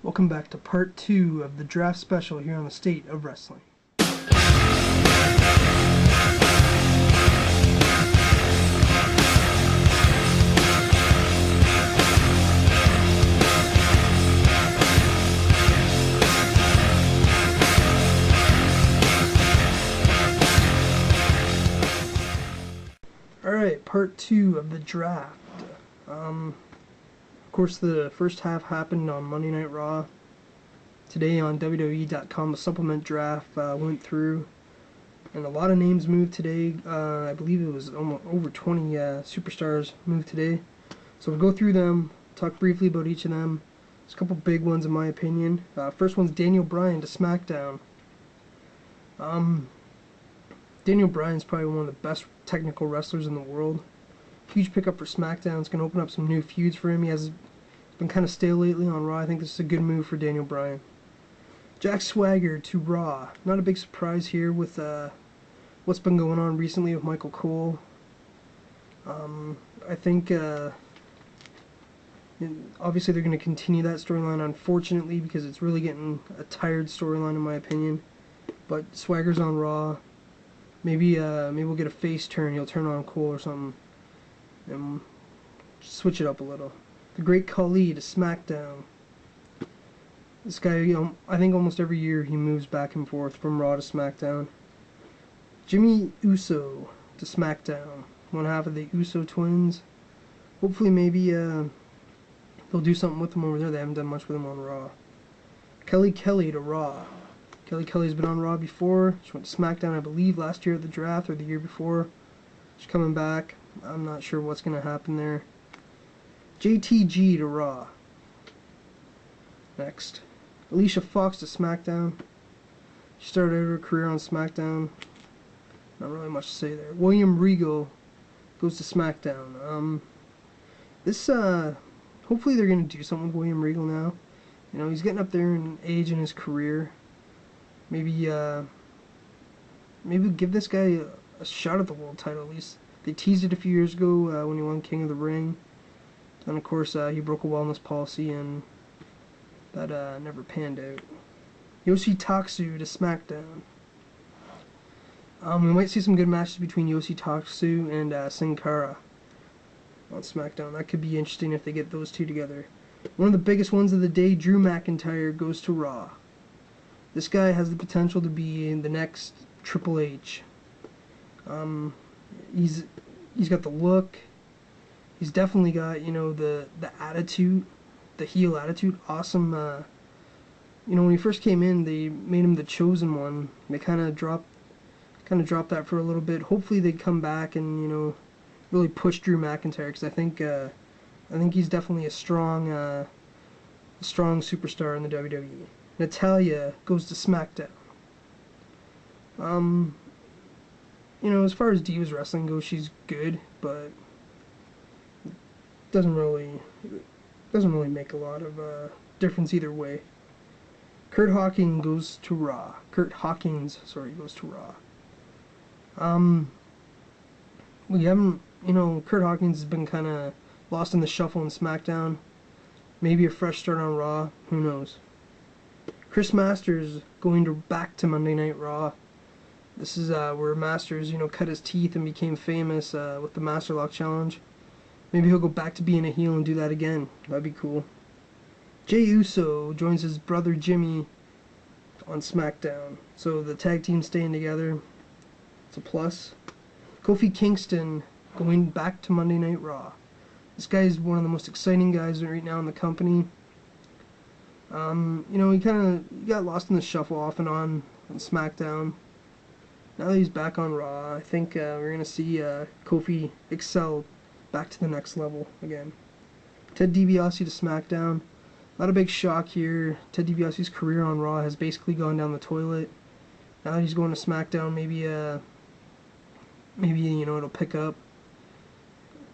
Welcome back to part 2 of the draft special here on the State of Wrestling. Alright, part 2 of the draft. Of course, the first half happened on Monday Night Raw. Today on WWE.com, the Supplemental Draft went through, and a lot of names moved today. I believe it was almost over 20 superstars moved today. So we'll go through them, talk briefly about each of them. There's a couple big ones in my opinion. First one's Daniel Bryan to SmackDown. Daniel Bryan's probably one of the best technical wrestlers in the world. Huge pickup for SmackDown. It's going to open up some new feuds for him. He has been kind of stale lately on Raw. I think this is a good move for Daniel Bryan. Jack Swagger to Raw. Not a big surprise here with what's been going on recently with Michael Cole. I think obviously they're going to continue that storyline, unfortunately, because it's really getting a tired storyline in my opinion. But Swagger's on Raw. Maybe we'll get a face turn. He'll turn on Cole or something, and switch it up a little. The Great Khali to SmackDown. This guy, I think almost every year he moves back and forth from Raw to SmackDown. Jimmy Uso to SmackDown. One half of the Uso twins. Hopefully, maybe they'll do something with them over there. They haven't done much with them on Raw. Kelly Kelly to Raw. Kelly Kelly's been on Raw before. She went to SmackDown, I believe, last year at the draft or the year before. She's coming back. I'm not sure what's going to happen there. JTG to Raw. Next. Alicia Fox to SmackDown. She started her career on SmackDown. Not really much to say there. William Regal goes to SmackDown. Hopefully they're going to do something with William Regal now. You know, he's getting up there in age in his career. Maybe give this guy a shot at the world title at least. They teased it a few years ago when he won King of the Ring. And of course he broke a wellness policy and that never panned out. Yoshitatsu to SmackDown. We might see some good matches between Yoshitatsu and Sin Cara on SmackDown. That could be interesting if they get those two together. One of the biggest ones of the day, Drew McIntyre goes to Raw. This guy has the potential to be the next Triple H. He's got the look. He's definitely got, the attitude, the heel attitude. Awesome. When he first came in, they made him the chosen one. They kind of dropped that for a little bit. Hopefully they come back and really push Drew McIntyre, because I think he's definitely a strong superstar in the WWE. Natalya goes to SmackDown. As far as Divas Wrestling goes, she's good, but doesn't really make a lot of difference either way. Kurt Hawkins goes to Raw. Kurt Hawkins goes to Raw. Kurt Hawkins has been kind of lost in the shuffle in SmackDown. Maybe a fresh start on Raw. Who knows? Chris Masters going back to Monday Night Raw. This is where Masters, cut his teeth and became famous with the Master Lock Challenge. Maybe he'll go back to being a heel and do that again. That'd be cool. Jey Uso joins his brother Jimmy on SmackDown. So the tag team staying together. It's a plus. Kofi Kingston going back to Monday Night Raw. This guy is one of the most exciting guys right now in the company. He got lost in the shuffle off and on SmackDown. Now that he's back on Raw, I think we're going to see Kofi excel back to the next level again. Ted DiBiase to SmackDown. Not a big shock here. Ted DiBiase's career on Raw has basically gone down the toilet. Now that he's going to SmackDown, maybe it'll pick up.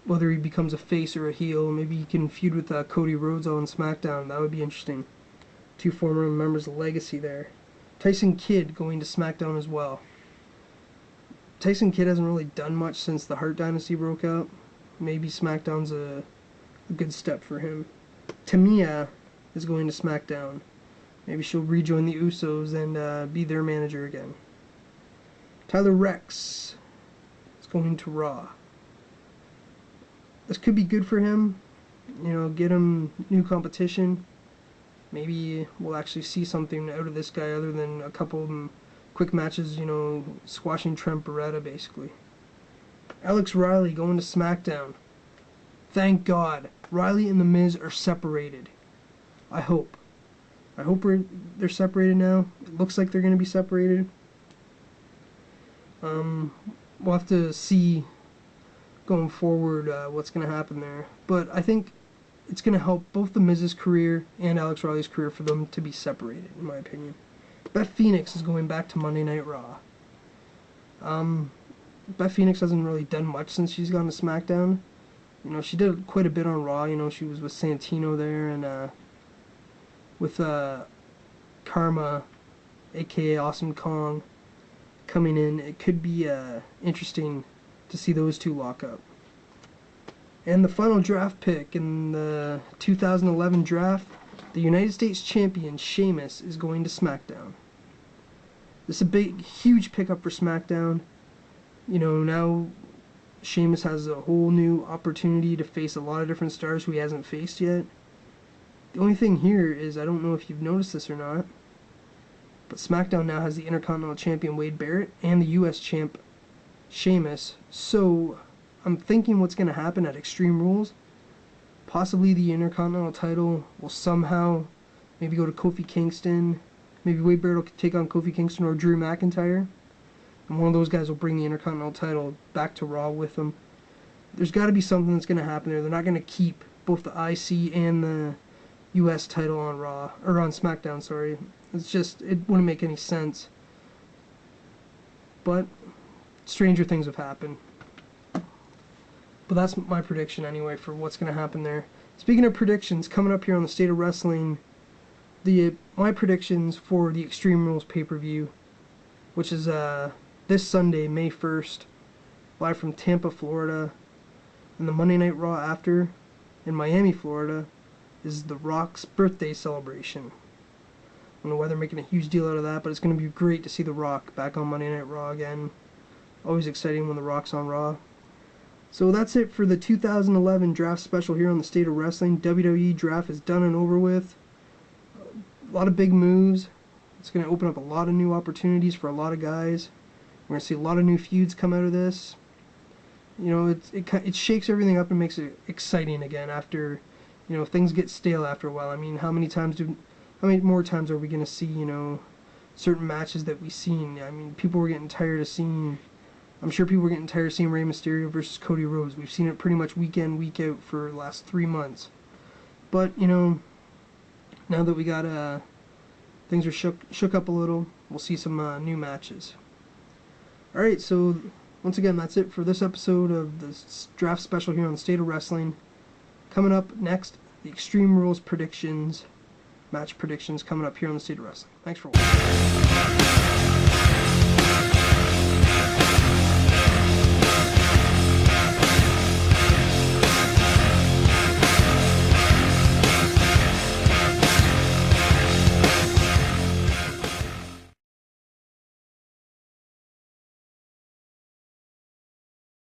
Whether he becomes a face or a heel, maybe he can feud with Cody Rhodes on SmackDown. That would be interesting. Two former members of Legacy there. Tyson Kidd going to SmackDown as well. Tyson Kidd hasn't really done much since the Hart Dynasty broke out. Maybe SmackDown's a good step for him. Tamina is going to SmackDown. Maybe she'll rejoin the Usos and be their manager again. Tyler Rex is going to Raw. This could be good for him. You know, get him new competition. Maybe we'll actually see something out of this guy other than a couple of quick matches, you know, squashing Trent Beretta, basically. Alex Riley going to SmackDown. Thank God. Riley and The Miz are separated. I hope. They're separated now. It looks like they're going to be separated. We'll have to see going forward what's going to happen there. But I think it's going to help both The Miz's career and Alex Riley's career for them to be separated, in my opinion. Beth Phoenix is going back to Monday Night Raw. Beth Phoenix hasn't really done much since she's gone to SmackDown. You know, she did quite a bit on Raw. You know, she was with Santino there and with Karma, aka Awesome Kong, coming in. It could be interesting to see those two lock up. And the final draft pick in the 2011 draft, the United States champion Sheamus is going to SmackDown. This is a big, huge pickup for SmackDown. You know, now Sheamus has a whole new opportunity to face a lot of different stars who he hasn't faced yet. The only thing here is, I don't know if you've noticed this or not, but SmackDown now has the Intercontinental Champion Wade Barrett and the US Champ Sheamus. So I'm thinking what's going to happen at Extreme Rules. Possibly the Intercontinental title will somehow maybe go to Kofi Kingston. Maybe Wade Barrett will take on Kofi Kingston or Drew McIntyre. And one of those guys will bring the Intercontinental title back to Raw with them. There's got to be something that's going to happen there. They're not going to keep both the IC and the US title on Raw, or on SmackDown, sorry. It's just, it wouldn't make any sense. But stranger things have happened. But that's my prediction anyway for what's going to happen there. Speaking of predictions, coming up here on the State of Wrestling, my predictions for the Extreme Rules pay-per-view, which is this Sunday, May 1st, live from Tampa, Florida, and the Monday Night Raw after in Miami, Florida, is The Rock's birthday celebration. I don't know why they're making a huge deal out of that, but it's going to be great to see The Rock back on Monday Night Raw again. Always exciting when The Rock's on Raw. So that's it for the 2011 draft special here on the State of Wrestling. WWE Draft is done and over with. A lot of big moves. It's going to open up a lot of new opportunities for a lot of guys. We're going to see a lot of new feuds come out of this. You know, it shakes everything up and makes it exciting again after, you know, things get stale after a while. I mean, how many more times are we going to see, you know, certain matches that we've seen? I mean, people were getting tired of seeing, I'm sure people were getting tired of seeing Rey Mysterio versus Cody Rhodes. We've seen it pretty much week in, week out for the last 3 months. But, you know, now that we got, things are shook up a little, we'll see some new matches. Alright, so once again, that's it for this episode of the draft special here on the State of Wrestling. Coming up next, the Extreme Rules predictions, match predictions coming up here on the State of Wrestling. Thanks for watching.